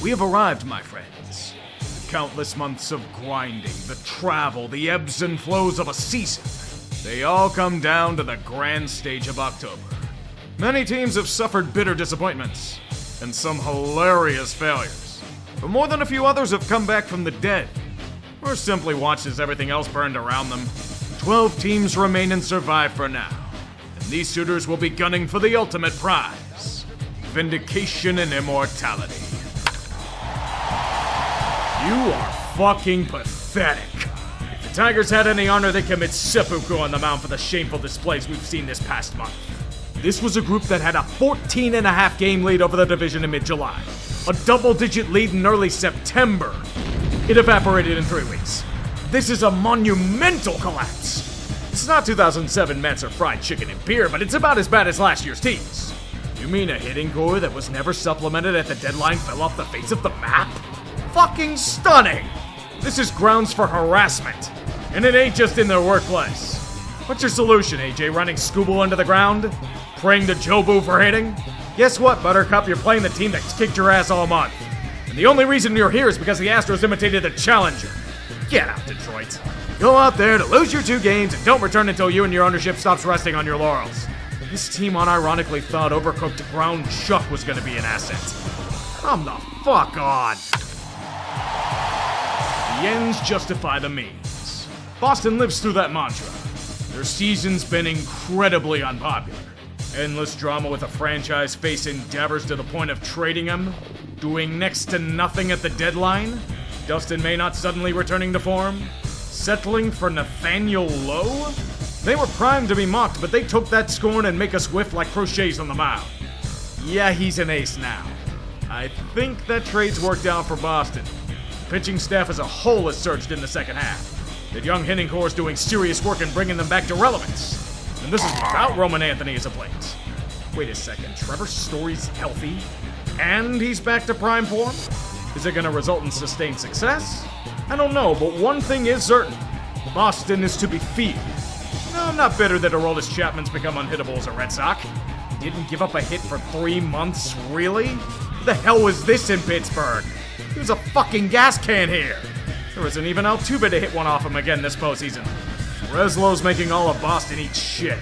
We have arrived, my friends. The countless months of grinding, the travel, the ebbs and flows of a season. They all come down to the grand stage of October. Many teams have suffered bitter disappointments, and some hilarious failures. But more than a few others have come back from the dead, or simply watched as everything else burned around them. 12 teams remain and survive for now, and these suitors will be gunning for the ultimate prize: vindication and immortality. You are fucking pathetic. If the Tigers had any honor, they commit seppuku on the mound for the shameful displays we've seen this past month. This was a group that had a 14.5 game lead over the division in mid-July, a double-digit lead in early September. It evaporated in 3 weeks. This is a monumental collapse. It's not 2007 Mets or fried chicken and beer, but it's about as bad as last year's teams. You mean a hitting core that was never supplemented at the deadline fell off the face of the map? Fucking stunning! This is grounds for harassment, and it ain't just in their workplace. What's your solution, AJ? Running Scooble into the ground? Praying to Jobu for hitting? Guess what, Buttercup? You're playing the team that kicked your ass all month. And the only reason you're here is because the Astros imitated the Challenger. Get out, Detroit. Go out there to lose your 2 games and don't return until you and your ownership stops resting on your laurels. This team unironically thought overcooked ground chuck was going to be an asset. Come the fuck on. The ends justify the means. Boston lives through that mantra. Their season's been incredibly unpopular. Endless drama with a franchise face endeavors to the point of trading him, doing next to nothing at the deadline, Dustin May not suddenly returning to form, settling for Nathaniel Lowe. They were primed to be mocked, but they took that scorn and make us whiff like crochets on the mound. Yeah, he's an ace now. I think that trade's worked out for Boston. The pitching staff as a whole has surged in the second half. That young hitting core is doing serious work in bringing them back to relevance. And this is without Roman Anthony as a plate. Wait a second, Trevor Story's healthy? And he's back to prime form? Is it going to result in sustained success? I don't know, but one thing is certain. Boston is to be feared. No, I'm not bitter that Aroldis Chapman's become unhittable as a Red Sox. Didn't give up a hit for 3 months, really? The hell was this in Pittsburgh? He was a fucking gas can here. There isn't even Altuve to hit one off him again this postseason. Breslow's making all of Boston eat shit.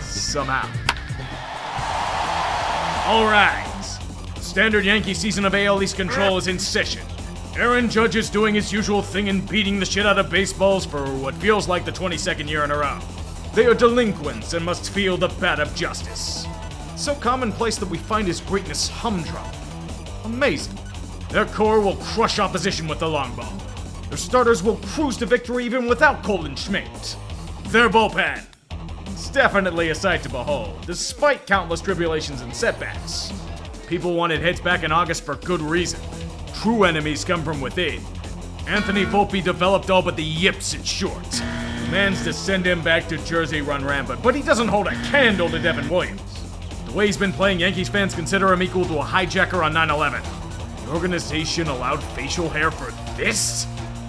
Somehow. Alright. Standard Yankee season of AL East control is in session. Aaron Judge is doing his usual thing and beating the shit out of baseballs for what feels like the 22nd year in a row. They are delinquents and must feel the bat of justice. So commonplace that we find his greatness humdrum. Amazing. Their core will crush opposition with the long ball. Their starters will cruise to victory even without Colton Schmidt. Their bullpen. It's definitely a sight to behold, despite countless tribulations and setbacks. People wanted hits back in August for good reason. True enemies come from within. Anthony Volpe developed all but the yips in short. Man's to send him back to Jersey run rampant, but he doesn't hold a candle to Devin Williams. The way he's been playing, Yankees fans consider him equal to a hijacker on 9/11. The organization allowed facial hair for this?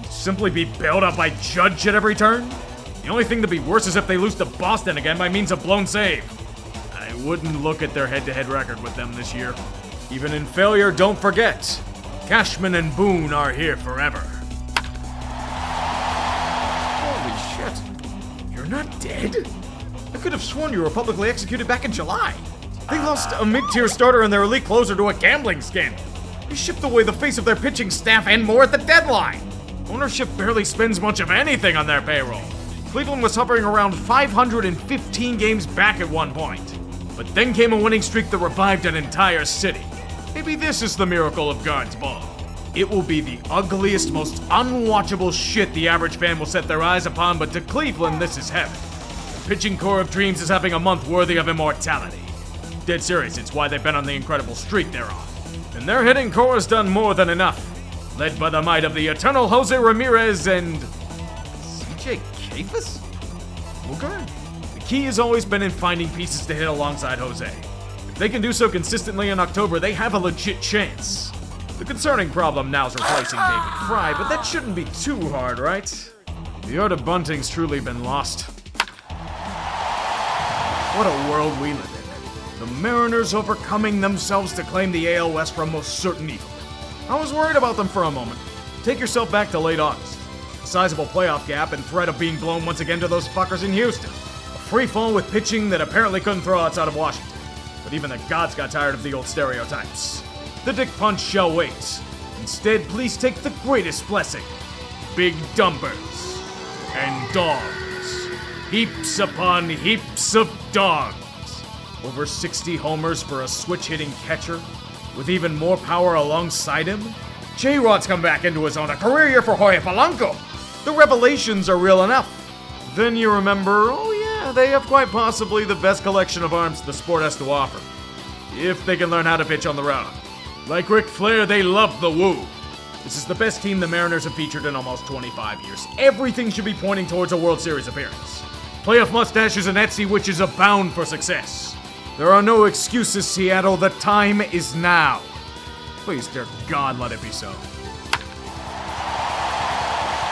Simply be bailed out by Judge at every turn? The only thing to be worse is if they lose to Boston again by means of blown save. I wouldn't look at their head-to-head record with them this year. Even in failure, don't forget, Cashman and Boone are here forever. Holy shit. You're not dead? I could have sworn you were publicly executed back in July. They lost a mid-tier starter and their elite closer to a gambling scandal. They shipped away the face of their pitching staff and more at the deadline. Ownership barely spends much of anything on their payroll. Cleveland was hovering around 515 games back at one point. But then came a winning streak that revived an entire city. Maybe this is the miracle of Guards Ball. It will be the ugliest, most unwatchable shit the average fan will set their eyes upon, but to Cleveland, this is heaven. The pitching core of dreams is having a month worthy of immortality. Dead serious, it's why they've been on the incredible streak they're on. And their hitting core has done more than enough. Led by the might of the eternal Jose Ramirez and CJ Kayfus? Okay. The key has always been in finding pieces to hit alongside Jose. If they can do so consistently in October, they have a legit chance. The concerning problem now is replacing David Fry, but that shouldn't be too hard, right? The art of bunting's truly been lost. What a world we live in. The Mariners overcoming themselves to claim the AL West from most certain evil. I was worried about them for a moment. Take yourself back to late August. A sizable playoff gap and threat of being blown once again to those fuckers in Houston. A free fall with pitching that apparently couldn't throw outside of Washington. But even the gods got tired of the old stereotypes. The dick punch shall wait. Instead, please take the greatest blessing. Big dumpers and dogs. Heaps upon heaps of dogs. Over 60 homers for a switch-hitting catcher with even more power alongside him. J-Rod's come back into his own. A career year for Jorge Polanco. The revelations are real enough. Then you remember, oh yeah, they have quite possibly the best collection of arms the sport has to offer. If they can learn how to pitch on the road. Like Ric Flair, they love the woo. This is the best team the Mariners have featured in almost 25 years. Everything should be pointing towards a World Series appearance. Playoff mustaches and Etsy witches abound for success. There are no excuses, Seattle. The time is now. Please, dear God, let it be so.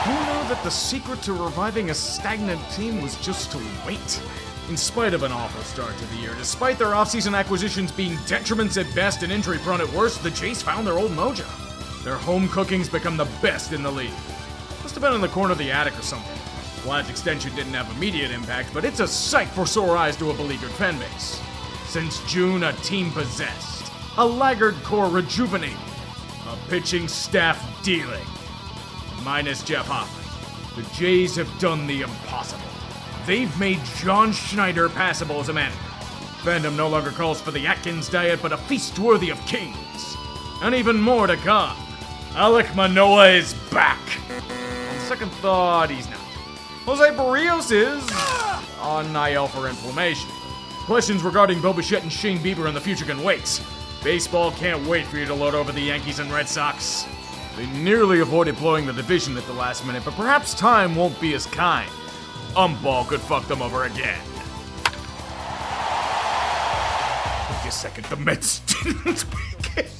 You know that the secret to reviving a stagnant team was just to wait? In spite of an awful start to the year, despite their offseason acquisitions being detriments at best and injury-prone at worst, the Jays found their old mojo. Their home cooking's become the best in the league. Must have been in the corner of the attic or something. Lad's extension didn't have immediate impact, but it's a sight for sore eyes to a beleaguered fan base. Since June, a team possessed, a laggard core rejuvenated, a pitching staff dealing. Minus Jeff Hoffman, the Jays have done the impossible. They've made John Schneider passable as a manager. Fandom no longer calls for the Atkins diet, but a feast worthy of kings. And even more to come. Alek Manoah is back. On second thought, he's not. Jose Barrios is on IL for inflammation. Questions regarding Bo Bichette and Shane Bieber in the future can wait. Baseball can't wait for you to load over the Yankees and Red Sox. They nearly avoided blowing the division at the last minute, but perhaps time won't be as kind. Umball could fuck them over again. Wait a second, the Mets didn't make it.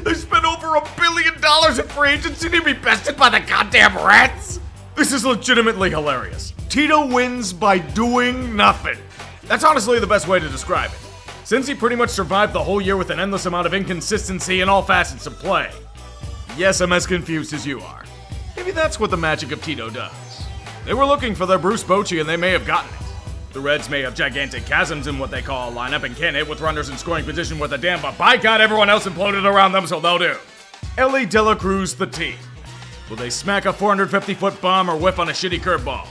They spent over $1 billion in free agency to be bested by the goddamn Reds? This is legitimately hilarious. Tito wins by doing nothing. That's honestly the best way to describe it. Since he pretty much survived the whole year with an endless amount of inconsistency in all facets of play. Yes, I'm as confused as you are. Maybe that's what the magic of Tito does. They were looking for their Bruce Bochy and they may have gotten it. The Reds may have gigantic chasms in what they call a lineup and can't hit with runners in scoring position worth a damn, but by God, everyone else imploded around them, so they'll do. Ellie De La Cruz, the team. Will they smack a 450-foot bomb or whiff on a shitty curveball?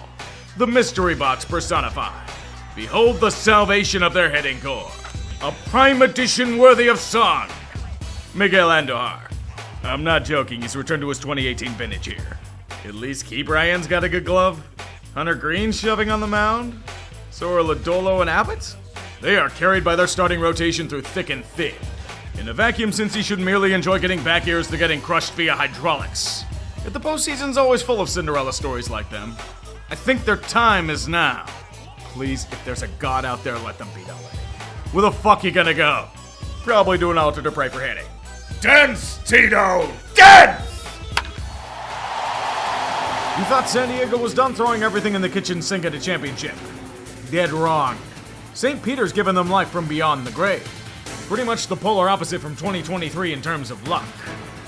The mystery box personified. Behold the salvation of their hitting core. A prime edition worthy of song. Miguel Andujar. I'm not joking, he's returned to his 2018 vintage here. At least Key Bryan's got a good glove. Hunter Green shoving on the mound. So are Lodolo and Abbott. They are carried by their starting rotation through thick and thin. In a vacuum, since he should merely enjoy getting back ears to getting crushed via hydraulics. Yet the postseason's always full of Cinderella stories like them. I think their time is now. Please, if there's a god out there, let them beat LA. Where the fuck you gonna go? Probably do an altar to pray for hitting. Dance, Tito! Dance! You thought San Diego was done throwing everything in the kitchen sink at a championship. Dead wrong. St. Peter's given them life from beyond the grave. Pretty much the polar opposite from 2023 in terms of luck.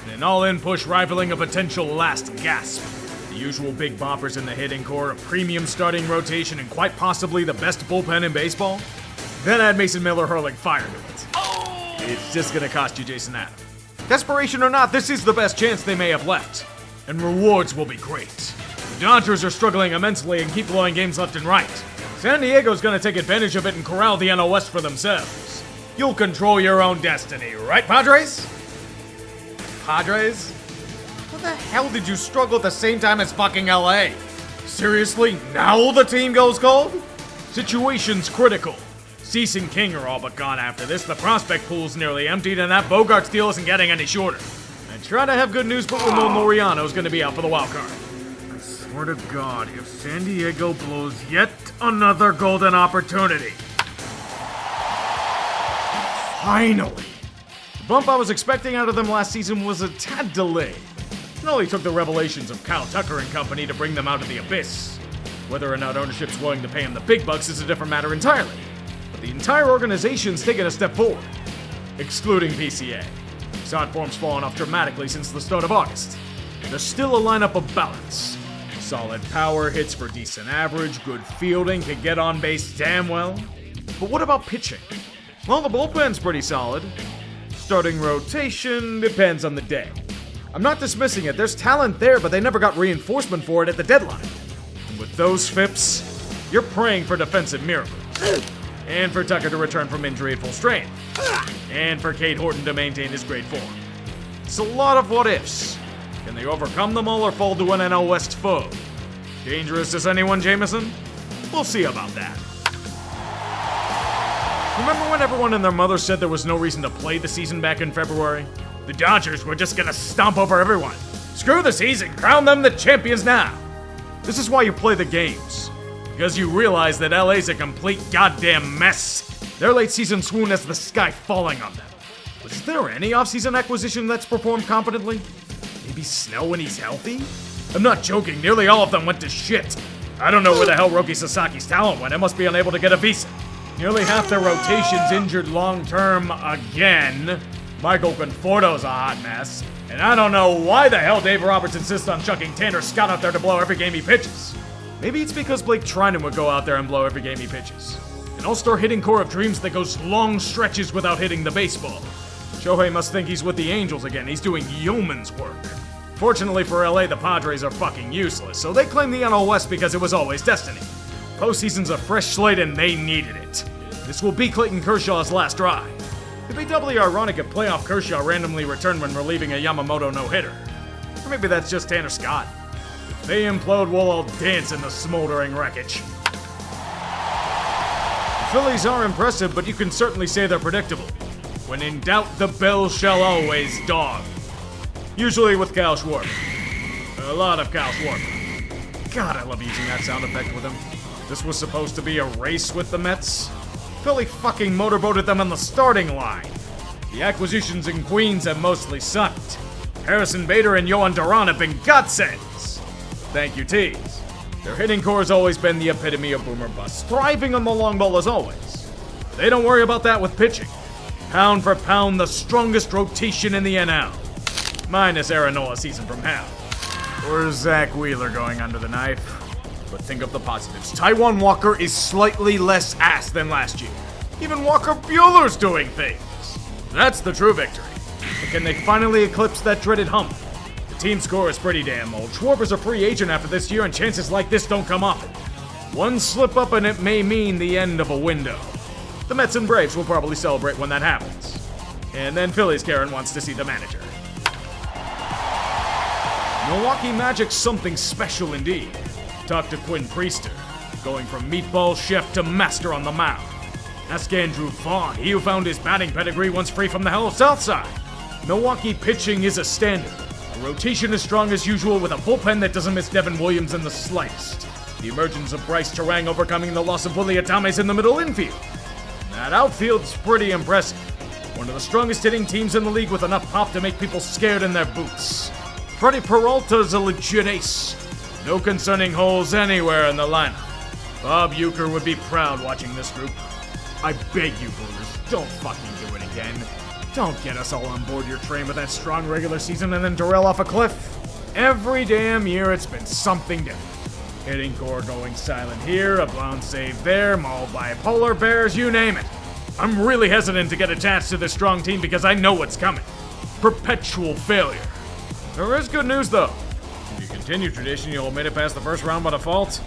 And an all-in push rivaling a potential last gasp. The usual big boppers in the hitting core, a premium starting rotation, and quite possibly the best bullpen in baseball. Then add Mason Miller hurling fire to it. Oh! It's just gonna cost you Jason Adam. Desperation or not, this is the best chance they may have left. And rewards will be great. The Dodgers are struggling immensely and keep blowing games left and right. San Diego's gonna take advantage of it and corral the NL West for themselves. You'll control your own destiny, right, Padres? Padres? What the hell did you struggle at the same time as fucking LA? Seriously, now the team goes cold? Situation's critical. Cease and King are all but gone after this, the prospect pool's nearly emptied, and that Bogarts deal isn't getting any shorter. I try to have good news, but Ramon Laureano's gonna be out for the wild card. I swear to God, if San Diego blows yet another golden opportunity. Finally! The bump I was expecting out of them last season was a tad delayed. It only took the revelations of Kyle Tucker and company to bring them out of the abyss. Whether or not ownership's willing to pay him the big bucks is a different matter entirely. But the entire organization's taken a step forward. excluding PCA. Side form's fallen off dramatically since the start of August. There's still a lineup of balance. Solid power, hits for decent average, good fielding, can get on base damn well. But what about pitching? Well, the bullpen's pretty solid. Starting rotation depends on the day. I'm not dismissing it, there's talent there, but they never got reinforcement for it at the deadline. And with those FIPs, you're praying for defensive miracles. And for Tucker to return from injury at full strength. And for Cade Horton to maintain his great form. It's a lot of what ifs. Can they overcome them all or fall to an NL West foe? Dangerous as anyone, Jameson? We'll see about that. Remember when everyone and their mother said there was no reason to play the season back in February? The Dodgers were just gonna stomp over everyone. Screw the season, crown them the champions now. This is why you play the games. Because you realize that LA's a complete goddamn mess. Their late season swoon has the sky falling on them. Was there any offseason acquisition that's performed confidently? Maybe Snell when he's healthy? I'm not joking, nearly all of them went to shit. I don't know where the hell Roki Sasaki's talent went, I must be unable to get a visa. Nearly half their rotation's injured long-term again. Michael Conforto's a hot mess. And I don't know why the hell Dave Roberts insists on chucking Tanner Scott out there to blow every game he pitches. Maybe it's because Blake Trinan would go out there and blow every game he pitches. An all-star hitting core of dreams that goes long stretches without hitting the baseball. Shohei must think he's with the Angels again. He's doing yeoman's work. Fortunately for LA, the Padres are fucking useless, so they claim the NL West because it was always destiny. Postseason's a fresh slate and they needed it. This will be Clayton Kershaw's last drive. It'd be doubly ironic if playoff Kershaw randomly returned when relieving a Yamamoto no-hitter. Or maybe that's just Tanner Scott. If they implode, we'll all dance in the smoldering wreckage. The Phillies are impressive, but you can certainly say they're predictable. When in doubt, the bell shall always dog. Usually with Kyle Schwarber. A lot of Kyle Schwarber. God, I love using that sound effect with him. This was supposed to be a race with the Mets. Philly fucking motorboated them on the starting line. The acquisitions in Queens have mostly sucked. Harrison Bader and Yohan Duran have been godsends. Thank you, Tees. Their hitting core has always been the epitome of boomer bust, thriving on the long ball as always. They don't worry about that with pitching. Pound for pound, the strongest rotation in the NL. Minus Aaron Nola season from hell. Or Zach Wheeler going under the knife. But think of the positives. Taijuan Walker is slightly less ass than last year. Even Walker Buehler's doing things. That's the true victory. But can they finally eclipse that dreaded hump? The team score is pretty damn old. Schwarber's a free agent after this year, and chances like this don't come often. One slip up and it may mean the end of a window. The Mets and Braves will probably celebrate when that happens. And then Phillies Karen wants to see the manager. Milwaukee Magic's something special indeed. Talk to Quinn Priester, going from meatball chef to master on the mound. Ask Andrew Vaughn, he who found his batting pedigree once free from the hell of Southside. Milwaukee pitching is a standard. The rotation is strong as usual with a bullpen that doesn't miss Devin Williams in the slightest. The emergence of Bryce Terang overcoming the loss of Willie Adames in the middle infield. That outfield's pretty impressive. One of the strongest hitting teams in the league with enough pop to make people scared in their boots. Freddie Peralta's a legit ace. No concerning holes anywhere in the lineup. Bob Uecker would be proud watching this group. I beg you, Brewers, don't fucking do it again. Don't get us all on board your train with that strong regular season and then derail off a cliff. Every damn year it's been something different. Hitting core going silent here, a blown save there, mauled by polar bears, you name it. I'm really hesitant to get attached to this strong team because I know what's coming. Perpetual failure. There is good news though. If you continue tradition, you'll make it past the first round by default.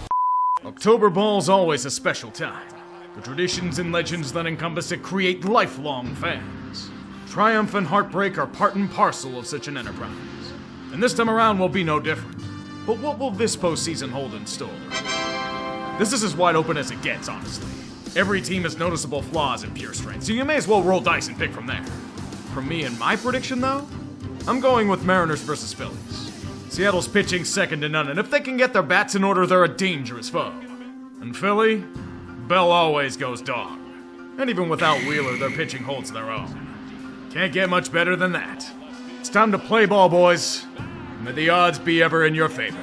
October Ball's always a special time. The traditions and legends that encompass it create lifelong fans. Triumph and heartbreak are part and parcel of such an enterprise. And this time around will be no different. But what will this postseason hold in store? This is as wide open as it gets, honestly. Every team has noticeable flaws and pure strength, so you may as well roll dice and pick from there. For me and my prediction, though, I'm going with Mariners versus Phillies. Seattle's pitching second to none, and if they can get their bats in order, they're a dangerous foe. And Philly, Bell always goes dog. And even without Wheeler, their pitching holds their own. Can't get much better than that. It's time to play ball, boys. May the odds be ever in your favor.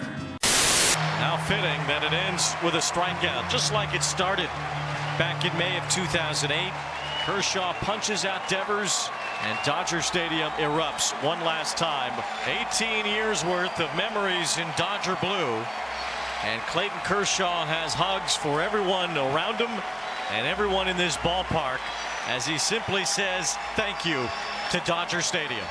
Now fitting that it ends with a strikeout, just like it started back in May of 2008. Kershaw punches out Devers, and Dodger Stadium erupts one last time. 18 years worth of memories in Dodger blue. And Clayton Kershaw has hugs for everyone around him and everyone in this ballpark as he simply says thank you to Dodger Stadium.